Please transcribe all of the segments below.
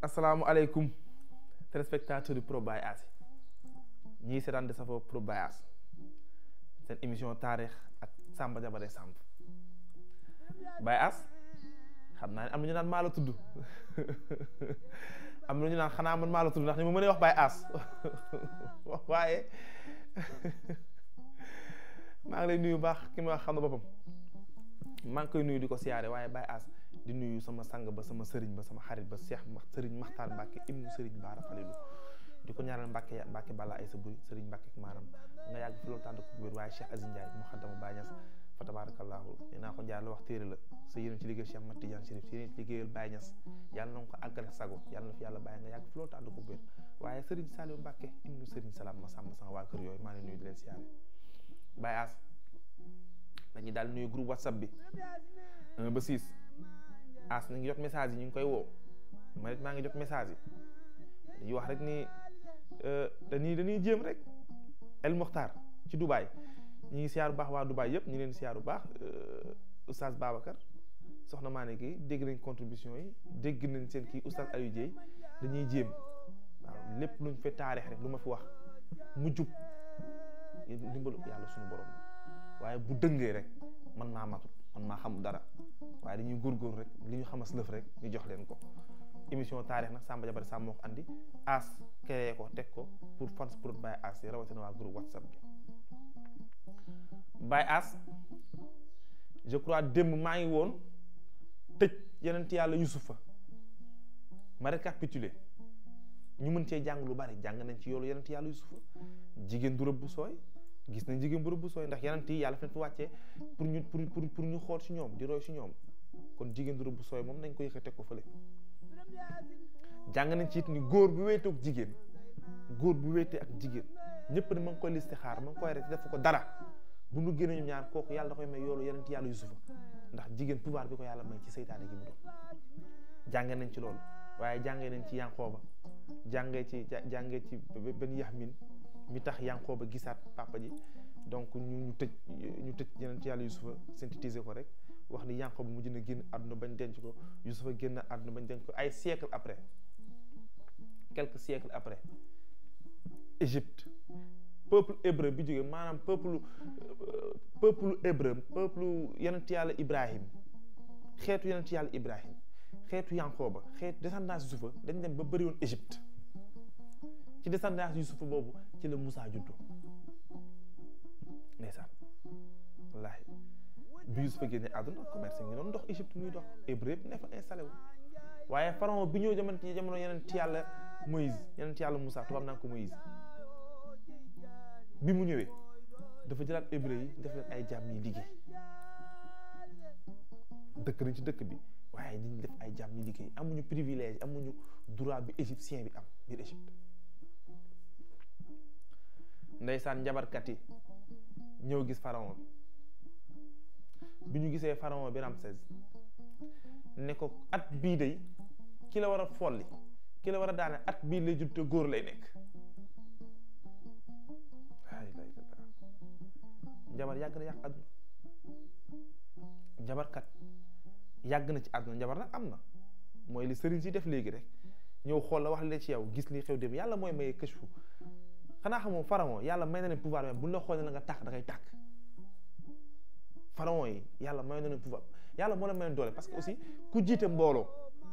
asalaamualeykum téléspectateur du Pro Baye As ñii seetaan de safoo Pro Baye As seen émission Tarikh ak Samba Diabaré Samb Baye As xam naa ne am na ñu naan maa la tudd am na ñu naan xanaa man maa la tudd ndax ni ma mënee wax Baye As waaye maa ngi lay nuyu baax ki ma wax xam na boppam maa ngi koy nuyu di ko siyaare waaye Baye As di nuyu sama sang ba sama sëriñ ba sama xarit ba Cheikh sëriñ Maxtaar Mbàkke ibnu sëriñ Baara Falilu di ko ñaanal Mbàkke bala ay sa buri sëriñ Mbàkke ak maaram nga yàgg fi loolu tànd ko wér waaye Cheikh Aziz Ndiaye mu xaddama Baye Niass fa tabarakallahu nee naa ko njaar la wax téere la sa yéen ci liggéey Cheikh Mat Tidiane Chérif si yéen ci liggéeyal Baye Niass yàlla na nga ko àggale sago yàlla na fi yàlla bàyyi nga yàgg fi loolu tànd ko wér waaye sëriñ Saliou Mbàkke ibnu sëriñ Salam ma sàmm sama waa kër yooyu maa ngi nuyu di leen siyaare Baye As dañuy daal nuyu groupe WhatsApp bi 1 ba 6 As ñu ngi jot message yi ñu ngi koy woo ma it maa ngi jot message yi dañuy wax rek ni dañuy jéem rek El Mokhtar ci Dubaay ñu ngi siyaar bu baax waa Dubaay yëpp ñu leen siyaar bu baax Oustaz Babacar soxna maa ne kii dégg nañ contribution yi dégg nañ seen kii Oustaz Aliou Dieye dañuy jéem waaw lépp luñ fe taarix rek lu ma fi wax mu jub dimbalu yàlla suñu borom waaye bu dëngee rek man maa matut man maa xamul dara waaye dañuy góorgóor rek li ñu xamas lëf rek ñu jox leen ko émission Tarikh nag Samba Diabaré Samb moo ko andi As créé ko teg ko pour fans pour Baye As yi rawatina waa groupe WhatsApp bi Baye As je crois démb maa ngi woon tëj yeneen yàlla Yusufa ma récapitulé ñu mën cee jàng lu bari jàng nañ ci yoolu yeneen yàlla Yusufa jigéen du rëbb bu sooy gis nañ jigéen bu rëbb bu sooy ndax yeneen yi yàlla fi wàccee pour ñu xool ci ñoom di roy ci ñoom kon jigéen du rëbb bu sooy moom nañ ko yëkkati teg ko fële jàng nañ ci it ni góor bu wéetee ak jigéen góor bu wéetee ak jigéen ñëpp ne ma ngi koy listi xaar ma ngi koy rek def ko dara bu nu génnee ñu ñaar kooku yàlla da koy may yoolu yeneen yàlla Yusufa ndax jigéen pouvoir bi ko yàlla may ci seytaane gi mu doon jàngee nañ ci loolu waaye jàngee nañ ci Yanqooba jàngee ci benn Yaxmin mi tax Yanqooba gisaat papa ji donc ñu tëj yeneen ci yàlla Yusufa synthétiser ko rek wax ni Yanqooba mujj na génn àdduna bañ denc ko Yusufa génn àdduna bañ denc ko ay siècles après quelques siècles après Égypte peuple hébreu bi jógee maanaam peuple hébreu peuple yeneen yàlla Ibrahim xeetu yeneen yàlla Ibrahim xeetu Yanqooba xeetu descendance Yusufa dañ dem ba bëri woon Égypte ci descendance Yusufa boobu ci la Moussa juddoo ndeysaan wallaahi bi Yusufa génne àdduna commerce ngi doon dox Égypte muy dox hébreu yëpp ne fa installé wu waaye pharaon bi ñëw jamono yeneen yàlla Moïse yeneen yàlla Moussa tubaab naan ko Moïse bi mu ñëwee dafa jëlaat hébreu yi def leen ay jaam ñi liggéey dëkk nañ ci dëkk bi waaye dañu def ay jaam ñi liggéey amuñu privilège amuñu droit bi égyptien bi am biir Égypte ndeysaan njabarkat yi ñëw gis pharaon bi ñu gisee pharaon bi Ramsès ne ko at bii day ki la war a folli ki la war a daane at bii lay judd te góor lay nekk njabar yàgg na yàq àdduna njabarkat yàgg na ci àdduna njabar nag am na mooy li sëriñ si def léegi rek ñëw xool la wax li ci yow gis li xew dem yàlla mooy maye këchfu xanaa xamoo pharaon yàlla may na leen pouvoir même bu la xoolee la nga tàkk da ngay tàkk pharaon yi yàlla may na leen pouvoir yàlla moo la may doole parce que aussi ku jiite mbooloo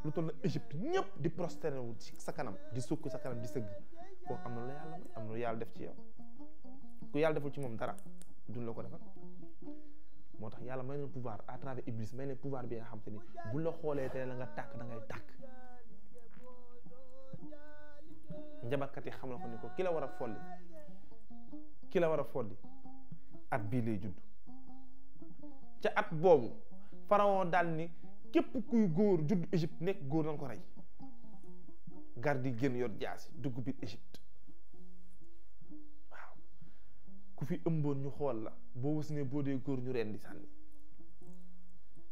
lu toll na Égypte ñëpp di prosterné wu ci sa kanam di sukk sa kanam di sëgg kooku am na lu yàlla may am na lu yàlla def ci yow ku yàlla deful ci moom dara duñ la ko defal moo tax yàlla may na pouvoir à travers Iblis may na pouvoir bi nga xam te ni bu la xoolee te la nga tàkk da ngay tàkk njabarkat yi xam na ko ni ko ki la war a folli at bii lay judd ca at boobu pharaon daal ni képp kuy góor judd Égypte nekk góor nañ ko rey garde yi génn yor jaasi dugg biir Égypte waaw ku fi ëmboon ñu xool la boo wasinee boo dee góor ñu rendi sànni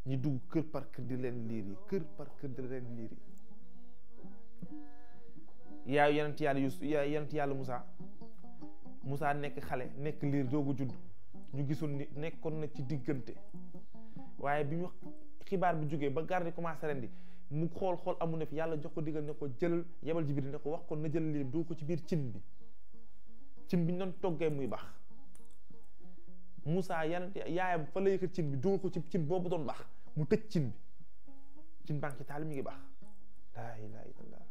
ñi dugg kër par kër di leen liir yi kër par kër di leen liir yi yaayu yenent yàlla Moussa nekk xale nekk liir doogu judd ñu gisoon ni nekkoon na ci diggante waaye bi ñu xibaar bi jógee ba garde commencé rendi mu xool amu ne fi yàlla jox ko digal ne ko jëlal yebal Jibril ne ko wax ko na jël lii dugg ko ci biir cin bi ñu doon toggee muy baax Moussa yaayam fa la yëkkat cin bi dugg ko ci cin boobu doon baax mu tëj cin baa ngi ci taal mi ngi baax laa ilaaha illallaah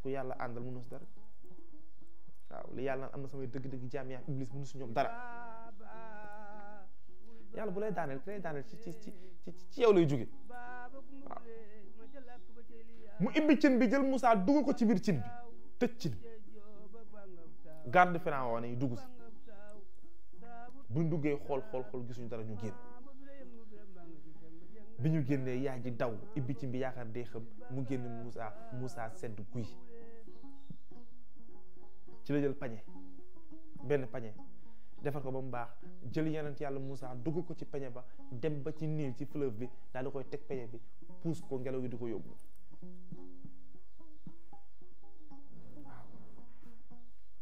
ku yàlla àndal mënu si dara waaw li yàlla naan am na samay dëgg-dëgg jaam yaa iblis mënu si ñoom dara yàlla bu lay daaneel ci yow lay jóge waaw mu ibbi cin bi jël Moussa dugal ko ci biir cin bi tëj cin garde Pharaon yi dugg si buñ duggee xool gisuñu dara ñu génn bi ñu génnee yaay ji daw ibbi cin bi yaakaar dee xam mu génn Moussa sedd guy ci la jël benn pañe defar ko ba mu baax jël yonent yàlla Moussa dugg ko ci pañe ba dem ba ci niil ci fleuve bi daal di koy teg pañe bi puus ko ngelaw gi di ko yóbbu waaw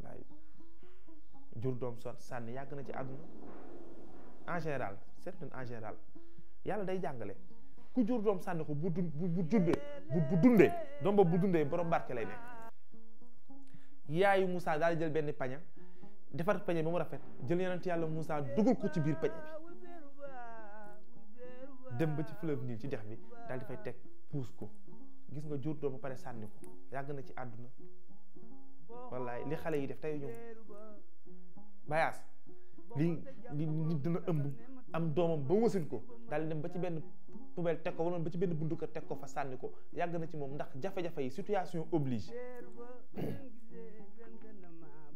laay jur doom sànni yàgg na ci àdduna en général yàlla day jàngale ku jur doom sànni ko bu dundee doom ba bu dundee borom barke lay nekk yaayu Moussa daal di jël benn paña defar pañe ba mu rafet jël yonent yàlla Moussa dugal ko ci biir pañe bi dem ba ci fleuve nii ci dex bi daal di fay teg puus ko gis nga jur doom ba pare sànni ko yàgg na ci àdduna wallaay li xale yi def tey ñoom bayaas li nit dina ëmb am doomam ba wasin ko daal di dem ba ci benn poubelle teg ko wala ba ci benn buntu kër teg ko fa sànni ko yàgg na ci moom ndax jafe-jafe yi situation oblige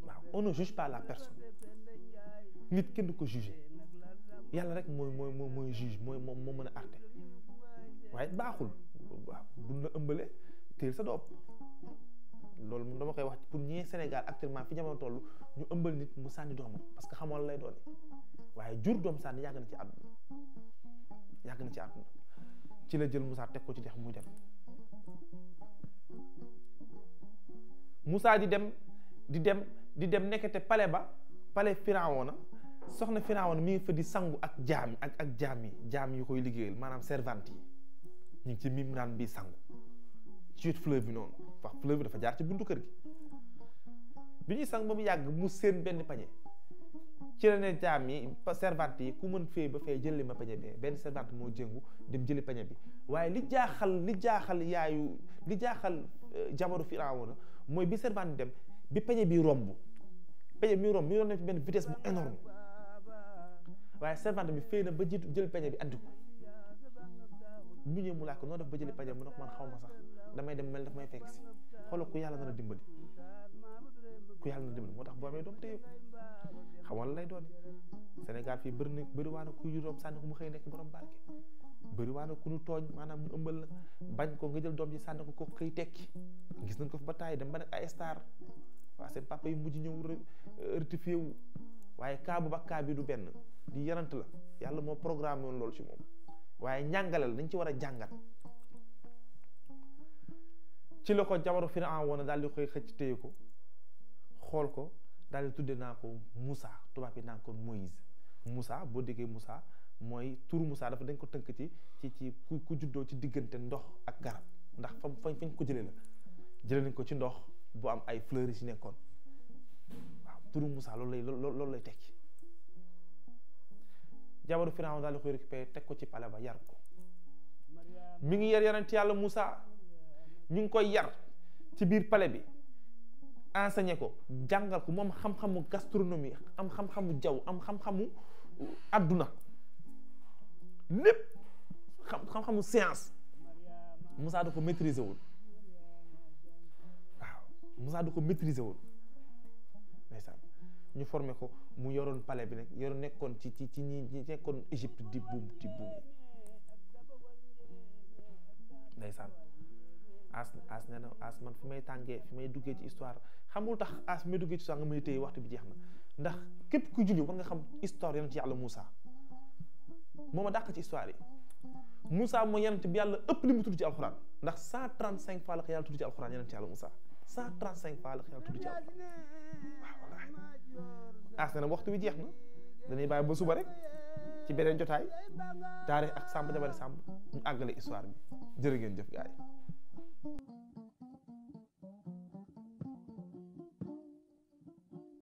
waaw on ne juge pas la personne nit kenn du ko juger yàlla rek mooy juge moo mën a àtte waaye baaxul waaw buñ la ëmbalee teel sa doom loolu moom dama koy wax pour ñii Sénégal actuellement fi jamono toll ñu ëmbal nit mu sànni doomam parce que xamoo la lay doon waaye jur doom sànni yàgg na ci àdduna ci la jël Moussa teg ko ci dex muy dem Moussa di dem nekkete pale Firawna soxna Firawna mi ngi fa di sangu ak jaam yi koy liggéeyal maanaam servante yi ñu ngi ci Mimran bi sangu ci fleuve bi noonu wax fleuve bi dafa jaar ci buntu kër gi bi ñuy sang ba mu yàgg mu seen benn pañe ci la ne jaam yi servante yi ku mën fee ba fee jëli ma pañe bi benn servante moo jëngu dem jëli pañe bi waaye li jaaxal jabaru Firawna mooy bi servante dem bi pañe bi romb mi doon def benn vitesse bu énorme waaye servante bi fee na ba jiitu jël pañe bi andi ko bu ñëw mu laaj ko noo def ba jëli pañe mu ne ko man xaw ma sax damay dem mel daf may fekk si xoolal ku yàlla na la dimbali moo tax boo amee doom téye xamal lay doon Sénégal fii bëri waa na ku yu doom sànni ko mu xëy nekk borom barke bëri waa na ku ñu tooñ maanaam ñu ëmbal la bañ ko nga jël doom ji sànni ko xëy tekki gis nañ ko fi ba taay dem ba nekk ay star waaw seen papa yi mujj ñëw rectifié wu waaye kaa bu ba kaa bi du benn di yarant la yàlla moo programme woon loolu ci moom waaye njàngale la dañ ci war a jàngat ci la ko jabaru Firawna daal di koy xëcc téye ko xool ko daal di tudde naa ko Moussa tubaab yi naan ko Moïse Moussa boo déggee Moussa mooy turu Moussa dafa dañ ko tënk ci ku juddoo ci diggante ndox ak garab ndax fañ ko jëlee nañ ko ci ndox bu am ay fleurs yi ci nekkoon waaw turu Moussa loolu lay tekki jabaru Firawna daal di koy récupéré teg ko ci pale ba yar ko mi ngi yonent yàlla Moussa ñu ngi koy yar ci biir pale bi enseigné ko jàngal ko moom xam-xamu gastronomie am xam-xamu jaww am xam-xamu adduna lépp xam-xamu science Moussa da ko maîtriser wul waaw Moussa da ko maîtriser wul ndeysaan ñu formé ko mu yoroon palais bi nag yoroon nekkoon ci ñi nekkoon Égypte di buum ndeysaan as nee na as man fi may duggee ci histoire xamul tax as fi may duggee ci histoire nga may téye waxtu bi jeex na ndax képp ku julli war nga xam histoire yonent yàlla Moussa moo ma dàq ci histoire yi Moussa mooy yonent bi yàlla ëpp li mu tudd ci alxuraan ndax 135 fois la ko yàlla tudd ci alxuraan yonent yàlla Moussa 135 fois la ko yàlla tudd ci alxuraan waaw wallaahi as nee na waxtu bi jeex na dañuy bàyyi ba suba rek ci beneen jotaay Tarikh ak Samba Diabaré Samb ñu àggale histoire bi jërë ngeen jëf gaay